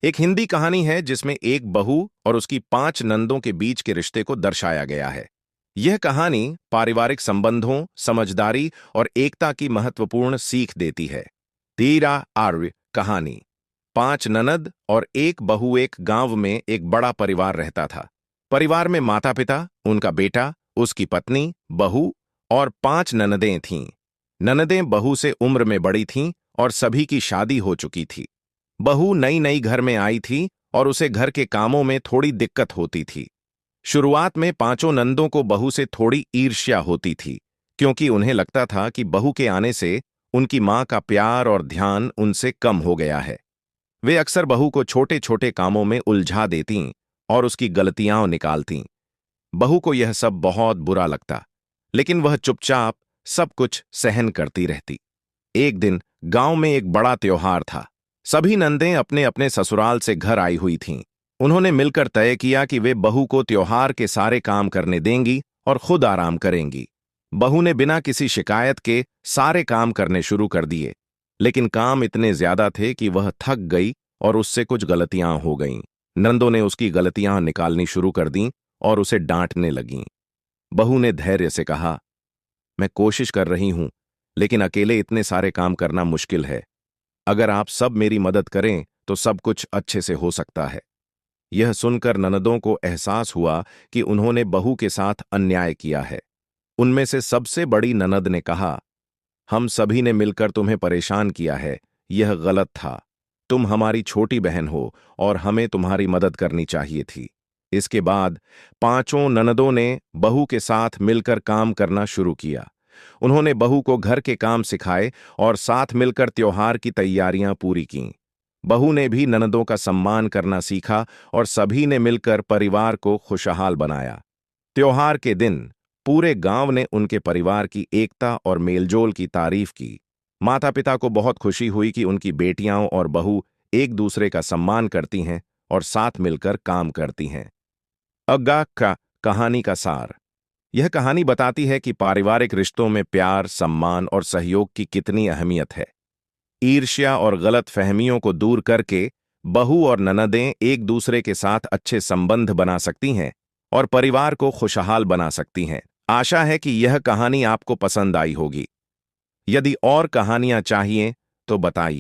एक हिंदी कहानी है जिसमें एक बहू और उसकी 5 नंदों के बीच के रिश्ते को दर्शाया गया है। यह कहानी पारिवारिक संबंधों, समझदारी और एकता की महत्वपूर्ण सीख देती है। तीरा आर्य कहानी। 5 ननद और एक बहू। एक गांव में एक बड़ा परिवार रहता था। परिवार में माता पिता, उनका बेटा, उसकी पत्नी, बहू और 5 ननदें थीं। ननदें बहू से उम्र में बड़ी थीं और सभी की शादी हो चुकी थी। बहू नई नई घर में आई थी और उसे घर के कामों में थोड़ी दिक्कत होती थी। शुरुआत में 5 नंदों को बहू से थोड़ी ईर्ष्या होती थी, क्योंकि उन्हें लगता था कि बहू के आने से उनकी मां का प्यार और ध्यान उनसे कम हो गया है। वे अक्सर बहू को छोटे छोटे कामों में उलझा देतीं और उसकी गलतियां निकालतीं। बहू को यह सब बहुत बुरा लगता, लेकिन वह चुपचाप सब कुछ सहन करती रहती। एक दिन गांव में एक बड़ा त्योहार था। सभी नंदें अपने अपने ससुराल से घर आई हुई थीं। उन्होंने मिलकर तय किया कि वे बहू को त्योहार के सारे काम करने देंगी और खुद आराम करेंगी। बहू ने बिना किसी शिकायत के सारे काम करने शुरू कर दिए, लेकिन काम इतने ज्यादा थे कि वह थक गई और उससे कुछ गलतियां हो गईं। नंदों ने उसकी गलतियां निकालनी शुरू कर दीं और उसे डांटने लगीं। बहू ने धैर्य से कहा, मैं कोशिश कर रही हूं, लेकिन अकेले इतने सारे काम करना मुश्किल है। अगर आप सब मेरी मदद करें तो सब कुछ अच्छे से हो सकता है। यह सुनकर ननदों को एहसास हुआ कि उन्होंने बहू के साथ अन्याय किया है। उनमें से सबसे बड़ी ननद ने कहा, हम सभी ने मिलकर तुम्हें परेशान किया है, यह गलत था। तुम हमारी छोटी बहन हो और हमें तुम्हारी मदद करनी चाहिए थी। इसके बाद 5 ननदों ने बहू के साथ मिलकर काम करना शुरू किया। उन्होंने बहू को घर के काम सिखाए और साथ मिलकर त्योहार की तैयारियां पूरी कीं। बहू ने भी ननदों का सम्मान करना सीखा और सभी ने मिलकर परिवार को खुशहाल बनाया। त्योहार के दिन पूरे गांव ने उनके परिवार की एकता और मेलजोल की तारीफ की। माता पिता को बहुत खुशी हुई कि उनकी बेटियां और बहू एक दूसरे का सम्मान करती हैं और साथ मिलकर काम करती हैं। अग्गा का कहानी का सार। यह कहानी बताती है कि पारिवारिक रिश्तों में प्यार, सम्मान और सहयोग की कितनी अहमियत है। ईर्ष्या और गलत फहमियों को दूर करके बहू और ननदें एक दूसरे के साथ अच्छे संबंध बना सकती हैं और परिवार को खुशहाल बना सकती हैं। आशा है कि यह कहानी आपको पसंद आई होगी। यदि और कहानियां चाहिए तो बताइए।